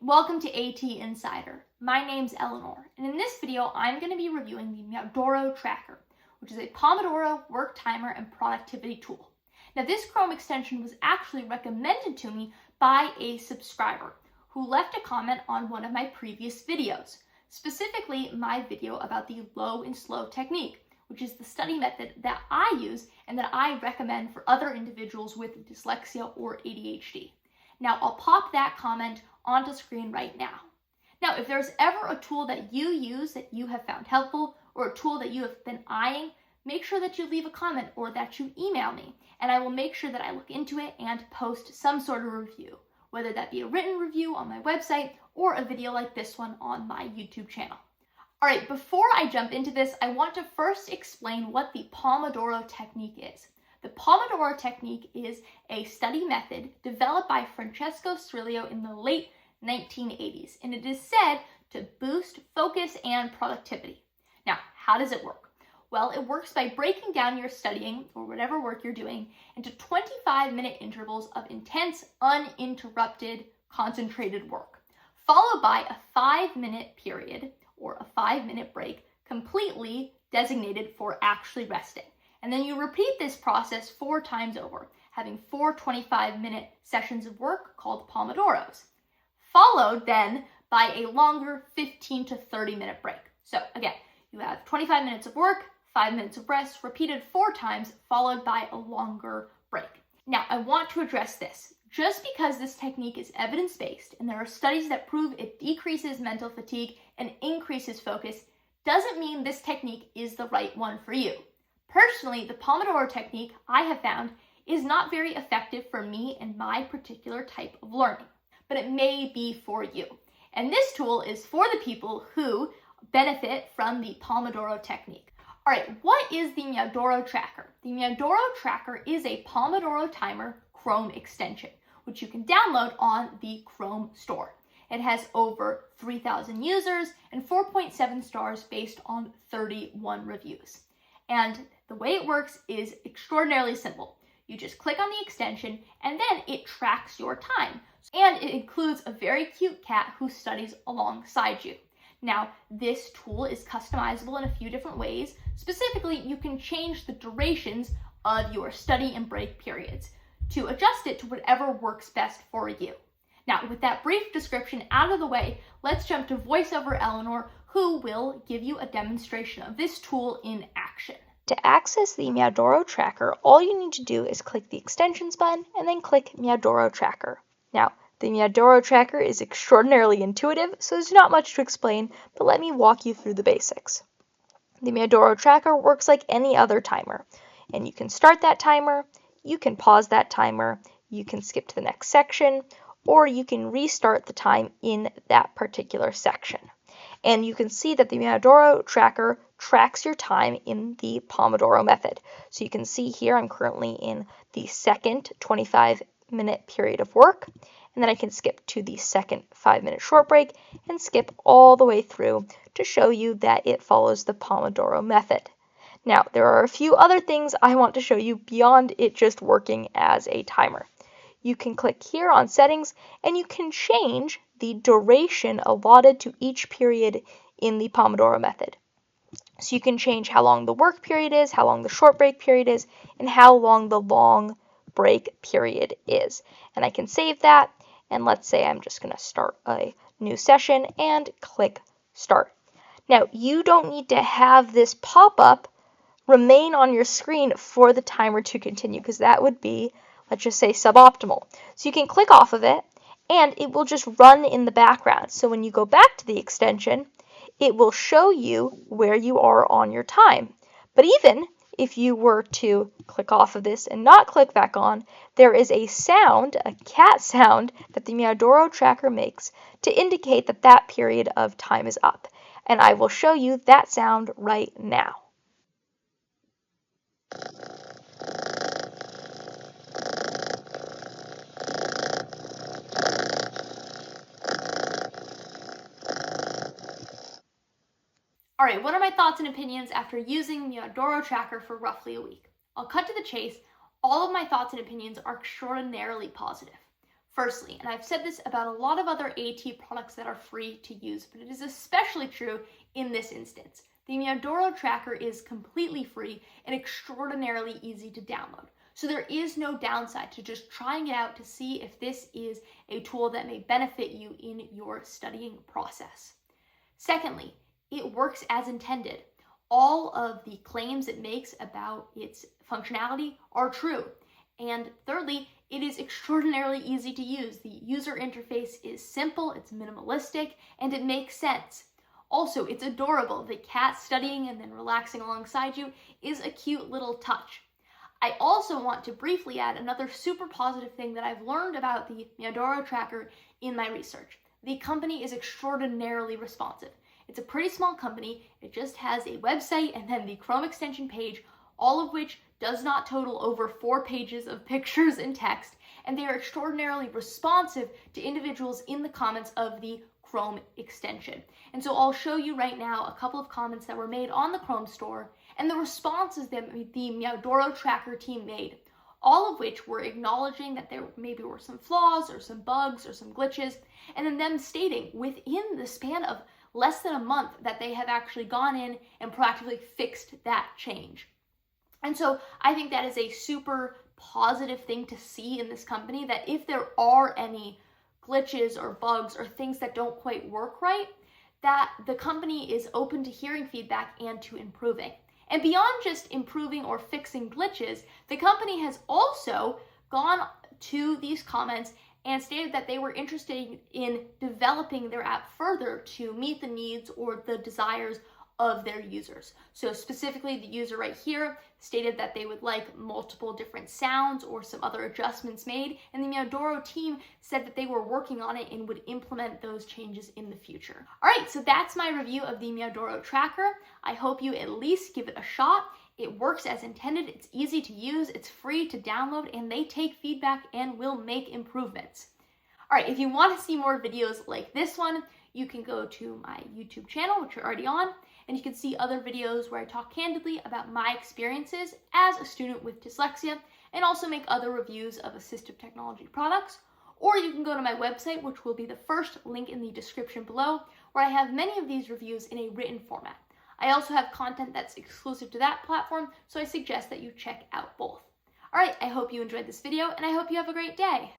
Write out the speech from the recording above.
Welcome to AT Insider. My name's Eleanor, and in this video, I'm going to be reviewing the Meowdoro Tracker, which is a Pomodoro work timer and productivity tool. Now, this Chrome extension was actually recommended to me by a subscriber who left a comment on one of my previous videos, specifically my video about the low and slow technique, which is the study method that I use and that I recommend for other individuals with dyslexia or ADHD. Now, I'll pop that comment onto screen right now. Now, if there's ever a tool that you use that you have found helpful or a tool that you have been eyeing, make sure that you leave a comment or that you email me, and I will make sure that I look into it and post some sort of review, whether that be a written review on my website or a video like this one on my YouTube channel. All right, before I jump into this, I want to first explain what the Pomodoro technique is. The Pomodoro technique is a study method developed by Francesco Cirillo in the late 1980s, and it is said to boost focus and productivity. Now, how does it work? Well, it works by breaking down your studying or whatever work you're doing into 25-minute intervals of intense, uninterrupted, concentrated work, followed by a 5-minute period or a 5-minute break completely designated for actually resting. And then you repeat this process 4 times over, having 4 25-minute sessions of work called Pomodoros, followed then by a longer 15 to 30-minute break. So again, you have 25 minutes of work, 5 minutes of rest, repeated 4 times, followed by a longer break. Now, I want to address this. Just because this technique is evidence-based and there are studies that prove it decreases mental fatigue and increases focus, doesn't mean this technique is the right one for you. Personally, the Pomodoro technique I have found is not very effective for me and my particular type of learning, but it may be for you. And this tool is for the people who benefit from the Pomodoro technique. All right, what is the Meowdoro Tracker? The Meowdoro Tracker is a Pomodoro Timer Chrome extension, which you can download on the Chrome store. It has over 3,000 users and 4.7 stars based on 31 reviews. And the way it works is extraordinarily simple. You just click on the extension and then it tracks your time. And it includes a very cute cat who studies alongside you. Now, this tool is customizable in a few different ways. Specifically, you can change the durations of your study and break periods to adjust it to whatever works best for you. Now, with that brief description out of the way, let's jump to VoiceOver Eleanor, who will give you a demonstration of this tool in action. To access the Meowdoro Tracker, all you need to do is click the Extensions button and then click Meowdoro Tracker. Now, the Meowdoro Tracker is extraordinarily intuitive, so there's not much to explain, but let me walk you through the basics. The Meowdoro Tracker works like any other timer, and you can start that timer, you can pause that timer, you can skip to the next section, or you can restart the time in that particular section. And you can see that the Meowdoro Tracker tracks your time in the Pomodoro method. So you can see here I'm currently in the second 25-minute period of work, and then I can skip to the second 5-minute short break and skip all the way through to show you that it follows the Pomodoro method. Now, there are a few other things I want to show you beyond it just working as a timer. You can click here on settings and you can change the duration allotted to each period in the Pomodoro method. So you can change how long the work period is, how long the short break period is, and how long the long break period is. And I can save that, and let's say I'm just going to start a new session and click start. Now, you don't need to have this pop-up remain on your screen for the timer to continue, because that would be, let's just say, suboptimal. So you can click off of it, and it will just run in the background. So when you go back to the extension, it will show you where you are on your time. But even if you were to click off of this and not click back on, there is a sound, a cat sound, that the Meowdoro Tracker makes to indicate that that period of time is up. And I will show you that sound right now. All right, what are my thoughts and opinions after using Meowdoro Tracker for roughly a week? I'll cut to the chase. All of my thoughts and opinions are extraordinarily positive. Firstly, and I've said this about a lot of other AT products that are free to use, but it is especially true in this instance. The Meowdoro Tracker is completely free and extraordinarily easy to download. So there is no downside to just trying it out to see if this is a tool that may benefit you in your studying process. Secondly, it works as intended. All of the claims it makes about its functionality are true. And thirdly, it is extraordinarily easy to use. The user interface is simple, it's minimalistic, and it makes sense. Also, it's adorable. The cat studying and then relaxing alongside you is a cute little touch. I also want to briefly add another super positive thing that I've learned about the Meowdoro Tracker in my research. The company is extraordinarily responsive. It's a pretty small company. It just has a website and then the Chrome extension page, all of which does not total over 4 pages of pictures and text, and they are extraordinarily responsive to individuals in the comments of the Chrome extension. And so I'll show you right now a couple of comments that were made on the Chrome store and the responses that the Meowdoro Tracker team made, all of which were acknowledging that there maybe were some flaws or some bugs or some glitches, and then them stating within the span of less than a month that they have actually gone in and proactively fixed that change. And so I think that is a super positive thing to see in this company, that if there are any glitches or bugs or things that don't quite work right, that the company is open to hearing feedback and to improving. And beyond just improving or fixing glitches, the company has also gone to these comments and stated that they were interested in developing their app further to meet the needs or the desires of their users. So specifically, the user right here stated that they would like multiple different sounds or some other adjustments made, and the Meowdoro team said that they were working on it and would implement those changes in the future. All right, so that's my review of the Meowdoro Tracker. I hope you at least give it a shot. It works as intended, it's easy to use, it's free to download, and they take feedback and will make improvements. All right, if you want to see more videos like this one, you can go to my YouTube channel, which you're already on, and you can see other videos where I talk candidly about my experiences as a student with dyslexia and also make other reviews of assistive technology products. Or you can go to my website, which will be the first link in the description below, where I have many of these reviews in a written format. I also have content that's exclusive to that platform, so I suggest that you check out both. All right, I hope you enjoyed this video, and I hope you have a great day.